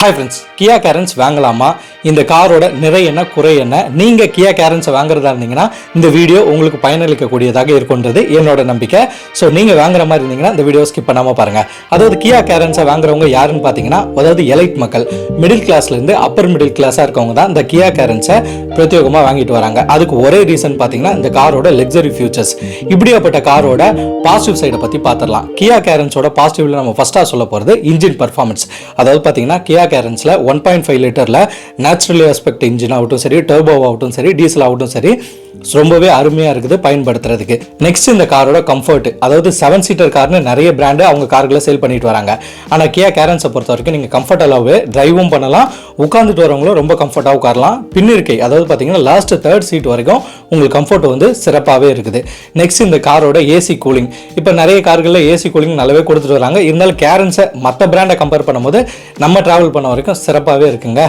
Hi friends, Kia Carens வாங்கலாமா? இந்த காரோட நிறை என்ன குறை என்ன? நீங்கள் கியா கேரன்ஸை வாங்குறதா இருந்தீங்கன்னா இந்த வீடியோ உங்களுக்கு பயனளிக்கக்கூடியதாக இருக்குன்றது என்னோட நம்பிக்கை. ஸோ நீங்கள் வாங்குற மாதிரி இருந்தீங்கன்னா இந்த வீடியோ ஸ்கிப் பண்ணாமல் பாருங்கள். அதாவது கியா கேரன்ஸை வாங்குறவங்க யாருன்னு பார்த்தீங்கன்னா, அதாவது எலைட் மக்கள், மிடில் கிளாஸ்லேருந்து அப்பர் மிடில் கிளாஸாக இருக்கவங்க தான் இந்த கியா கேரன்ஸை பிரத்யேகமாக வாங்கிட்டு வராங்க. அதுக்கு ஒரே ரீசன் பார்த்தீங்கன்னா இந்த காரோட லக்ஸரி ஃபியூச்சர்ஸ். இப்படியாப்பட்ட காரோட பாசிட்டிவ் சைடை பற்றி பார்த்துடலாம். கியா கேரன்ஸோட பாசிட்டிவ்ல நம்ம ஃபர்ஸ்ட்டாக சொல்ல போகிறது இன்ஜின் பர்ஃபார்மன்ஸ். அதாவது பார்த்தீங்கன்னா கியா கேரன்ஸ்ல 1.5 லிட்டர்ல நேச்சுரலி ஆஸ்பெக்ட் இன்ஜின் ஆகட்டும் சரி, டர்போ ஆகட்டும் சரி, டீசல் ஆகட்டும் சரி, ரொம்பவே அருமையாக இருக்குது பயன்படுத்துறதுக்கு. நெக்ஸ்ட் இந்த காரோட கம்ஃபர்ட். அதாவது 7 சீட்டர் கார்னு நிறைய பிராண்டு அவங்க கார்களை சேல் பண்ணிட்டு வராங்க. ஆனால் கியா கேரன்ஸை பொறுத்த வரைக்கும் நீங்கள் கம்ஃபர்டபுளாகவே டிரைவும் பண்ணலாம், உட்காந்துட்டு வரவங்களும் ரொம்ப கம்ஃபர்ட்டாக உட்காரலாம். பின்னிருக்கை, அதாவது பார்த்தீங்கன்னா லாஸ்ட் 3rd சீட் வரைக்கும் உங்களுக்கு கம்ஃபர்ட் வந்து சிறப்பாகவே இருக்குது. நெக்ஸ்ட் இந்த காரோட ஏசி கூலிங். இப்போ நிறைய கார்களில் ஏசி கூலிங் நல்லாவே கொடுத்துட்டு வராங்க. இருந்தாலும் கேரன்ஸை மற்ற பிராண்டை கம்பேர் பண்ணும்போது நம்ம டிராவல் பண்ண வரைக்கும் சிறப்பாகவே இருக்குங்க.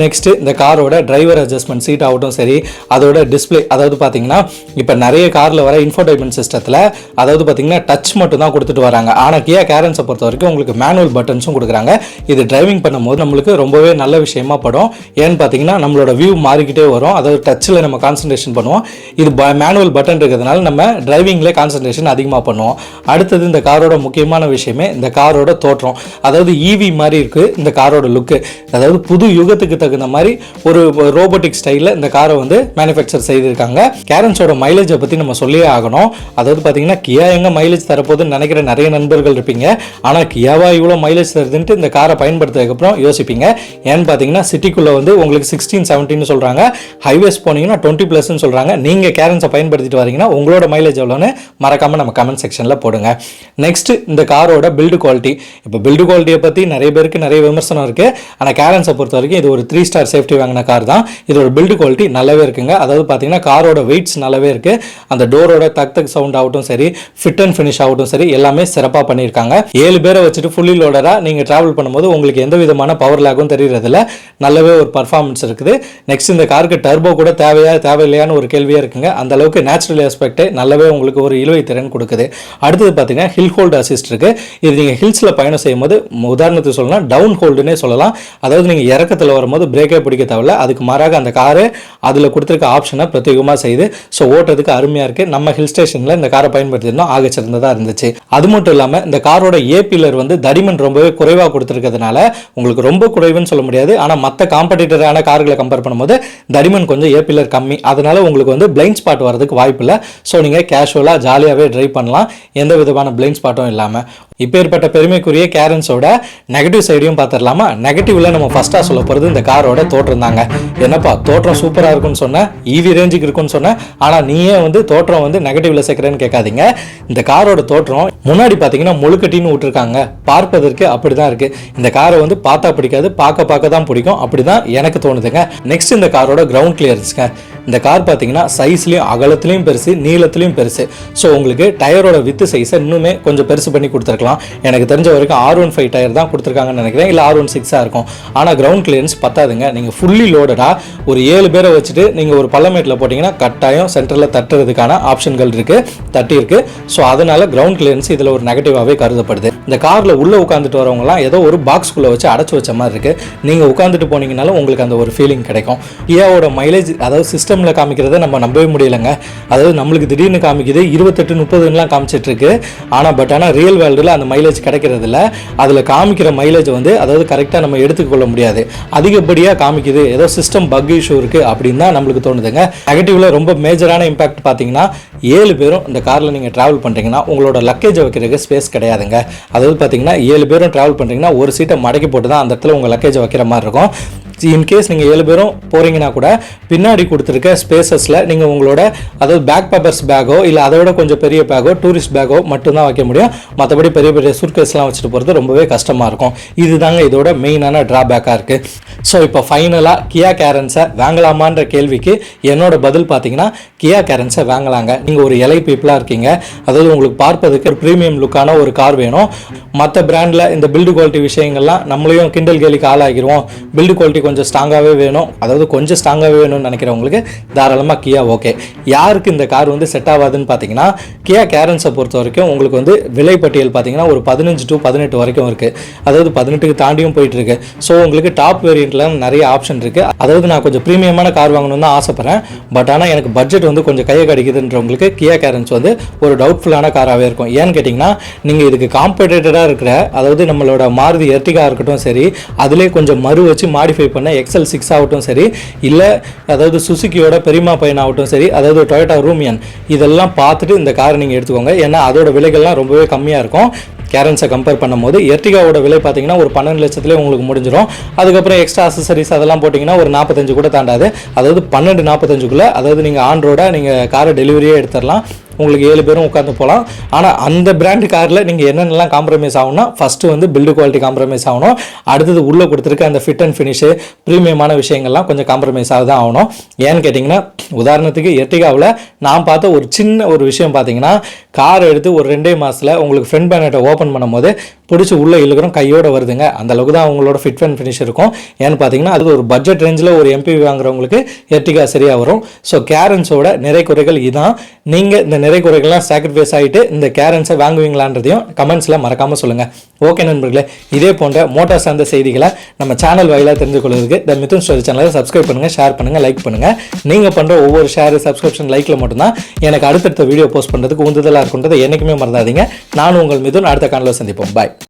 நெக்ஸ்ட் இந்த காரோட டிரைவர் அட்ஜஸ்ட்மெண்ட் சீட் ஆகட்டும் சரி, அதோட டிஸ்பிளே, அதாவது பார்த்தீங்கன்னா இப்போ நிறைய காரில் வர இன்ஃபோடைன்மெண்ட் சிஸ்டத்தில் அதாவது பார்த்தீங்கன்னா டச் மட்டும் தான் கொடுத்துட்டு வராங்க. ஆனால் கியா கேரன்ஸை பொறுத்த வரைக்கும் உங்களுக்கு மேனுவல் பட்டன்ஸும் கொடுக்குறாங்க. இது டிரைவிங் பண்ணும்போது நம்மளுக்கு ரொம்பவே நல்ல விஷயமா படும். ஏன்னு பார்த்தீங்கன்னா நம்மளோட வியூ மாறிக்கிட்டே வரும். அதாவது டச்சில் நம்ம கான்சன்ட்ரேஷன் பண்ணுவோம். இது மேனுவல் பட்டன் இருக்கிறதுனால நம்ம டிரைவிங்லேயே கான்சன்ட்ரேஷன் அதிகமாக பண்ணுவோம். அடுத்தது இந்த காரோட முக்கியமான விஷயமே இந்த காரோட தோற்றம். அதாவது ஈவி மாதிரி இருக்கு இந்த காரோட லுக்கு. அதாவது புது யுகத்துக்கு தகுந்த மாதிரி ஒரு ரோபோட்டிக் ஸ்டைலில் இந்த காரை வந்து மேனுஃபேக்சர் செய்திருக்காங்க. கேரன்ஸோட மைலேஜை பற்றி நம்ம சொல்லியே ஆகணும். அதாவது பார்த்தீங்கன்னா கியா எங்கே மைலேஜ் தரப்போகுதுன்னு நினைக்கிற நிறைய நண்பர்கள் இருப்பீங்க. ஆனால் கியாவா இவ்வளோ மைலேஜ் தருதுன்ட்டு இந்த காரை பயன்படுத்துறதுக்கப்புறம் யோசிப்பீங்க. ஏன்னு பார்த்தீங்கன்னா சிட்டிக்குள்ளே வந்து உங்களுக்கு 16-17 சொல்கிறாங்க, ஹைவேஸ் போனீங்கன்னா 20+ சொல்கிறாங்க. நீங்கள் கேரன்ஸை பயன்படுத்திட்டு வரீங்கன்னா உங்களோட மைலேஜ் எவ்வளோன்னு மறக்காமல் நம்ம கமெண்ட் செக்ஷனில் போடுங்க. நெக்ஸ்ட் இந்த காரோட பில்டு குவாலிட்டி. இப்போ பில்டு குவாலிட்டியை பற்றி நிறைய பேருக்கு நிறைய விமர்சனம் இருக்குது. ஆனால் கேரன்ஸை பொறுத்த வரைக்கும் இது ஒரு 3 ஸ்டார் சேஃப்டி வாங்கின கார் தான். இதோட பில்டு குவாலிட்டி நல்லாவே இருக்குங்க. அதாவது பார்த்தீங்கன்னா காரோட வெயிட்ஸ் நல்லாவே இருக்கு. அந்த டோரோட தக் சவுண்ட் ஆகட்டும் சரி, ஃபிட் அண்ட் ஃபினிஷ் ஆகட்டும் சரி, எல்லாமே சிறப்பாக பண்ணியிருக்காங்க. 7 பேரை வச்சுட்டு ஃபுல்லி லோடரா நீங்கள் டிராவல் பண்ணும்போது உங்களுக்கு எந்த விதமான பவர் லாகும் தெரியறதில்ல. நல்லாவே ஒரு பர்ஃபார்மன்ஸ் இருக்குது. நெக்ஸ்ட் இந்த காருக்கு டர்போ கூட தேவையில்லையான்னு ஒரு கேள்வியாக இருக்குங்க. அந்த அளவுக்கு நேச்சுரல் ஆஸ்பெக்ட் நல்லாவே உங்களுக்கு ஒரு இழுவை திறன் கொடுக்குது. அடுத்தது பார்த்தீங்கன்னா ஹில் ஹோல்டு அசிஸ்ட் இருக்கு. இது நீங்கள் ஹில்ஸில் பயணம் செய்யும் போது, உதாரணத்துக்கு சொல்லலாம் டவுன் ஹோல்டுன்னே சொல்லலாம். அதாவது நீங்கள் இறக்கத்தில் வரும்போது பிரேக்கே பிடிக்க தேவையில்ல. அதுக்கு மாறாக அந்த காரு அதில் கொடுத்துருக்க ஆப்ஷனை பிரத்யேகமாக செய்து ஸோ ஓட்டுறதுக்கு அருமையாக இருக்குது. நம்ம ஹில் ஸ்டேஷனில் இந்த காரை பயன்படுத்தியிருந்தோம், ஆக சிறந்ததாக இருந்துச்சு. அது மட்டும் இல்லாமல் இந்த காரோட ஏபிலர் வந்து தடிமன் ரொம்பவே குறைவாக கொடுத்துருக்கிறதுனால உங்களுக்கு ரொம்ப குறைவுன்னு சொல்ல முடியாது. ஆனால் மற்ற காம்படிட்டரான கார்களை கம்பேர் பண்ணும்போது தடிமன் கொஞ்சம் ஏபிலர் கம்மி. அதனால உங்களுக்கு வந்து பிளைண்ட் ஸ்பாட் வரதுக்கு வாய்ப்பு இல்லை. ஸோ நீங்கள் கேஷுவலாக ஜாலியாகவே ட்ரைவ் பண்ணலாம், எந்த விதமான பிளைண்ட் ஸ்பாட்டும் இல்லாமல். இப்போ ஏற்பட்ட பெருமைக்குரிய கேரன்ஸோட நெகட்டிவ் சைடையும் பார்த்துடலாமா? நெகட்டிவ்ல நம்ம ஃபர்ஸ்ட்டாக சொல்ல போகிறது இந்த காரோட தோற்றம் தாங்க. என்னப்பா தோற்றம் சூப்பராக இருக்குன்னு சொன்னேன், ஈவி ரேஞ்சுக்கு இருக்குன்னு சொன்னேன், ஆனால் நீயே வந்து தோற்றம் வந்து நெகட்டிவ்ல சேர்க்குறேன்னு கேட்காதீங்க. இந்த காரோட தோற்றம் முன்னாடி பார்த்தீங்கன்னா முழுக்கட்டின்னு விட்டுருக்காங்க. பார்ப்பதற்கு அப்படி தான் இருக்குது. இந்த காரை வந்து பார்த்தா பிடிக்காது, பார்க்க தான் பிடிக்கும். அப்படி தான் எனக்கு தோணுதுங்க. நெக்ஸ்ட் இந்த காரோட கிரவுண்ட் கிளியரன்ஸ்ங்க. இந்த கார் பார்த்தீங்கன்னா சைஸ்லையும் அகலத்துலையும் பெருசு, நீளத்துலையும் பெருசு. ஸோ உங்களுக்கு டயரோட வித்து சைஸை இன்னுமே கொஞ்சம் பெருசு பண்ணி கொடுத்துருக்கலாம். எனக்கு தெரிஞ்ச வரைக்கும் R15 டயர் தான் கொடுத்துருக்காங்கன்னு நினைக்கிறேன், இல்லை R16 இருக்கும். ஆனால் கிரவுண்ட் கிளியரன்ஸ் பத்தாதுங்க. நீங்கள் ஃபுல்லி லோடடா ஒரு 7 பேரை வச்சுட்டு நீங்கள் ஒரு பள்ளமேட்டில் போட்டிங்கன்னா கட்டாயம் சென்டரில் தட்டுறதுக்கான ஆப்ஷன்கள் இருக்குது, தட்டி இருக்குது. ஸோ அதனால கிரவுண்ட் கிளியரன்ஸ் இதில் ஒரு நெகட்டிவாகவே கருதப்படுது. இந்த காரில் உள்ளே உட்காந்துட்டு வரவங்கலாம் ஏதோ ஒரு பாக்ஸ்குள்ளே வச்சு அடைச்சி வச்ச மாதிரி இருக்குது. நீங்கள் உட்காந்துட்டு போனீங்கனாலும் உங்களுக்கு அந்த ஒரு ஃபீலிங் கிடைக்கும். கியாவோட மைலேஜ் அதாவது சிஸ்டமில் காமிக்கிறத நம்ம நம்பவே முடியலைங்க. அதாவது நம்மளுக்கு திடீர்னு காமிக்குது 28-30லாம் காமிச்சிட்டு இருக்கு. ஆனால் ரியல் வேர்ல்டில் அந்த மைலேஜ் கிடைக்கிறது இல்லை. அதில் காமிக்கிற மைலேஜ் வந்து அதாவது கரெக்டாக நம்ம எடுத்துக்கொள்ள முடியாது. அதிகப்படியாக காமிக்குது, ஏதோ சிஸ்டம் பக் இஷ்யூ இருக்குது அப்படின்னு தான் நம்மளுக்கு தோணுதுங்க. நெகட்டிவ்ல ரொம்ப மேஜரான இம்பாக்ட் பார்த்தீங்கன்னா 7 பேரும் இந்த காரில் நீங்கள் ட்ராவல் பண்ணுறீங்கன்னா உங்களோட லக்கேஜை வைக்கிறதுக்கு ஸ்பேஸ் கிடையாதுங்க. அதாவது பார்த்தீங்கன்னா 7 பேரும் ட்ராவல் பண்ணுறீங்கன்னா ஒரு சீட்டை மடக்கி போட்டு தான் அந்த இடத்துல உங்கள் லக்கேஜை வைக்கிற மாதிரி இருக்கும். இன்கேஸ் நீங்கள் 7 பேரும் போகிறீங்கன்னா கூட பின்னாடி கொடுத்துருக்க ஸ்பேசஸில் நீங்கள் உங்களோட அதாவது பேக் பேப்பர்ஸ் பேக்கோ இல்லை அதை விட கொஞ்சம் பெரிய பேக்கோ டூரிஸ்ட் பேக்கோ மட்டும்தான் வைக்க முடியும். மற்றபடி பெரிய பெரிய சூட்கேஸ்லாம் வச்சுட்டு போகிறது ரொம்பவே கஷ்டமாக இருக்கும். இதுதாங்க இதோட மெயினான ட்ராபேக்காக இருக்குது. ஸோ இப்போ ஃபைனலாக கியா கேரன்ஸை வாங்கலாமான்ற கேள்விக்கு என்னோட பதில் பார்த்தீங்கன்னா கியா கேரன்ஸை வாங்கலாங்க. நீங்கள் ஒரு எலை பீப்புளாக இருக்கீங்க, அதாவது உங்களுக்கு பார்ப்பதுக்கு ஒரு ப்ரீமியம் லுக்கான ஒரு கார் வேணும். மற்ற பிராண்டில் இந்த பில்டு குவாலிட்டி விஷயங்கள்லாம் நம்மளையும் கிண்டல் கேலிக்கு ஆளாகிடுவோம், பில்டு குவாலிட்டி கொஞ்சம் ஸ்ட்ராங்காகவே வேணும், அதாவது கொஞ்சம் ஸ்ட்ராங்காகவே வேணும்னு நினைக்கிறவங்களுக்கு தாராளமாக கியா ஓகே. யாருக்கு இந்த கார் வந்து செட் ஆகாதுன்னு பார்த்தீங்கன்னா, கியா கேரன்ஸை பொறுத்த வரைக்கும் உங்களுக்கு வந்து விலை பட்டியல் பார்த்தீங்கன்னா ஒரு 15 to 18 வரைக்கும் இருக்குது, அதாவது 18க்கு தாண்டியும் போயிட்டு இருக்கு. ஸோ உங்களுக்கு டாப் வேரியண்ட்டில் நிறைய ஆப்ஷன் இருக்குது. அதாவது நான் கொஞ்சம் ப்ரீமியமான கார் வாங்கணும்னு தான் ஆசைப்பட்றேன், பட் ஆனால் எனக்கு பட்ஜெட் வந்து கொஞ்சம் கையை கிடைக்குதுன்றவங்களுக்கு கியா கேரன்ஸ் வந்து ஒரு டவுட்ஃபுல்லான காராகவே இருக்கும். ஏன்னு கேட்டிங்கன்னா, நீங்கள் இதுக்கு காம்படேட்டடாக இருக்கிற, அதாவது நம்மளோட மாருதி எர்டிகா இருக்கட்டும் சரி, அதிலே கொஞ்சம் மறு வச்சு மாடிஃபை பண்ண XL6 ஆகட்டும் சரி, இல்லை அதாவது சுசுக்கியோட பெரியமா பையன் ஆகட்டும் சரி, அதாவது டொயோட்டா ரூமியன், இதெல்லாம் பார்த்துட்டு இந்த காரை நீங்கள் எடுத்துக்கோங்க. ஏன்னா அதோட விலைகள்லாம் ரொம்பவே கம்மியாக இருக்கும். கேரன்ஸை கம்பேர் பண்ணும்போது எர்டிகாவோட விலை பார்த்தீங்கன்னா ஒரு 12 லட்சத்துலேயே உங்களுக்கு முடிஞ்சிடும். அதுக்கப்புறம் எக்ஸ்ட்ரா அசசரிஸ் அதெல்லாம் போட்டிங்கன்னா ஒரு 45 கூட தாண்டாது. அதாவது 12-45க்குள்ளே, அதாவது நீங்கள் ஆன் ரோடாக நீங்கள் காரை டெலிவரியே எடுத்துடலாம். உங்களுக்கு 7 பேரும் உட்காந்து போகலாம். ஆனால் அந்த பிராண்டு காரில் நீங்கள் என்னென்னலாம் காம்ப்ரமைஸ் ஆகணும்னா, ஃபஸ்ட்டு வந்து பில்டு குவாலிட்டி காம்ப்ரமைஸ் ஆகணும். அடுத்தது உள்ளே கொடுத்துருக்க அந்த ஃபிட் அண்ட் ஃபினிஷு, ப்ரீமியமான விஷயங்கள்லாம் கொஞ்சம் காம்ப்ரமைஸ் ஆக தான் ஆகணும். ஏன்னு கேட்டிங்கன்னா, உதாரணத்துக்கு எர்டிகாவில் நான் பார்த்த ஒரு சின்ன ஒரு விஷயம் பார்த்தீங்கன்னா, கார் எடுத்து ஒரு 2 மாதத்தில் உங்களுக்கு ஃப்ரண்ட் பேனட்டை ஓப்பன் பண்ணும்போது பிடிச்சி உள்ளே இழுக்கிறோம், கையோடு வருதுங்க. அந்த அளவுக்கு தான் அவங்களோட ஃபிட் அண்ட் ஃபினிஷ் இருக்கும். ஏன்னு பார்த்தீங்கன்னா, அது ஒரு பட்ஜெட் ரேஞ்சில் ஒரு MPV வாங்குறவங்களுக்கு எர்டிகா சரியாக வரும். ஸோ கேரன்ஸோட நிறை குறைகள் இதான். நீங்கள் இந்த நிறை குறைகள்லாம் சாக்ரிஃபைஸ் ஆகிட்டு இந்த கேரன்ஸை வாங்குவீங்களான்றதையும் கமெண்ட்ஸில் மறக்காமல் சொல்லுங்கள். ஓகே நண்பர்களே, இதே போன்ற மோட்டார் சார்ந்த செய்திகளை நம்ம சேனல் வாயிலாக தெரிஞ்சு கொள்வதற்கு த மிதுன் ஸ்டோரி சேனலை சப்ஸ்கிரைப் பண்ணுங்கள், ஷேர் பண்ணுங்கள், லைக் பண்ணுங்கள். நீங்கள் பண்ணுற ஒவ்வொரு ஷேர், சப்ஸ்கிரிப்ஷன், லைக்கில் மட்டும்தான் எனக்கு அடுத்தடுத்த வீடியோ போஸ்ட் பண்ணுறதுக்கு உந்துதலாக இருக்குன்றதை என்றைக்குமே மறந்தாதீங்க. நானும் உங்கள் மிதுன், அடுத்த காணொளியில் சந்திப்போம். பாய்.